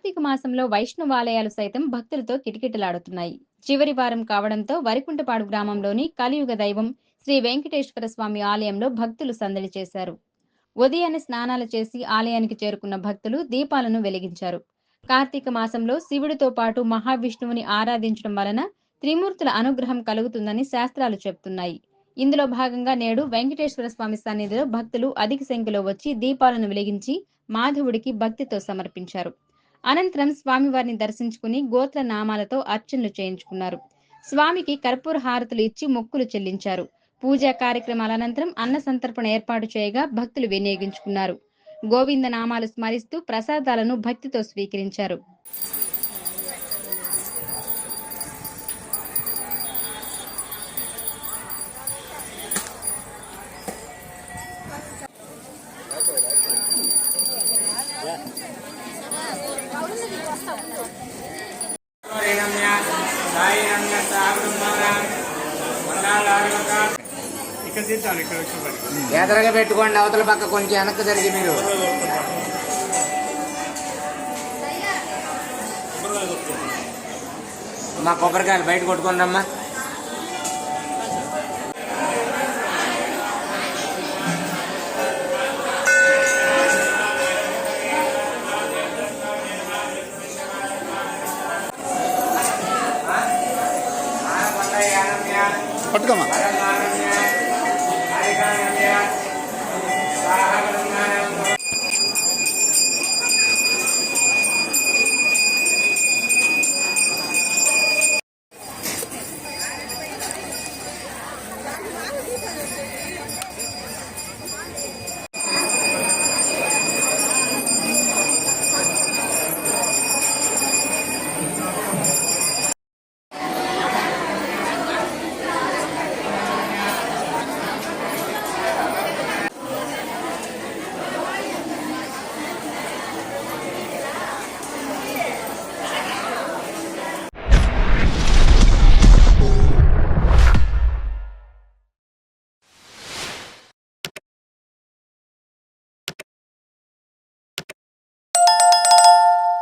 కార్తీక మాసంలో వైష్ణవాలయాలు సైతం భక్తులతో కిటకిటలాడుతున్నాయి. చివరి వారం కావడంతో వరికుంటపాడు గ్రామంలోని కలియుగ దైవం శ్రీ వెంకటేశ్వర స్వామి ఆలయంలో భక్తులు సందడి చేశారు. ఉదయాన్నే స్నానాలు చేసి ఆలయానికి చేరుకున్న భక్తులు దీపాలను వెలిగించారు. కార్తీక మాసంలో శివుడితో పాటు మహావిష్ణువుని ఆరాధించడం వలన త్రిమూర్తుల అనుగ్రహం కలుగుతుందని శాస్త్రాలు చెప్తున్నాయి. ఇందులో భాగంగా నేడు వెంకటేశ్వర స్వామి సన్నిధిలో భక్తులు అధిక సంఖ్యలో వచ్చి దీపాలను వెలిగించి మాధవుడికి భక్తితో సమర్పించారు. అనంతరం స్వామివారిని దర్శించుకుని గోత్ర నామాలతో అర్చనలు చేయించుకున్నారు. స్వామికి కర్పూర హారతులు ఇచ్చి మొక్కులు చెల్లించారు. పూజా కార్యక్రమాల అనంతరం అన్న సంతర్పణ ఏర్పాటు చేయగా భక్తులు వినియోగించుకున్నారు. గోవింద నామాలు స్మరిస్తూ ప్రసాదాలను భక్తితో స్వీకరించారు. ఎదరగా పెట్టుకోండి, అవతల పక్క కొంచెం వెనక్కి జరిగి మీరు మా కొబ్బరికాయలు బయట కొట్టుకోండి అమ్మా. పట్టుకోమా.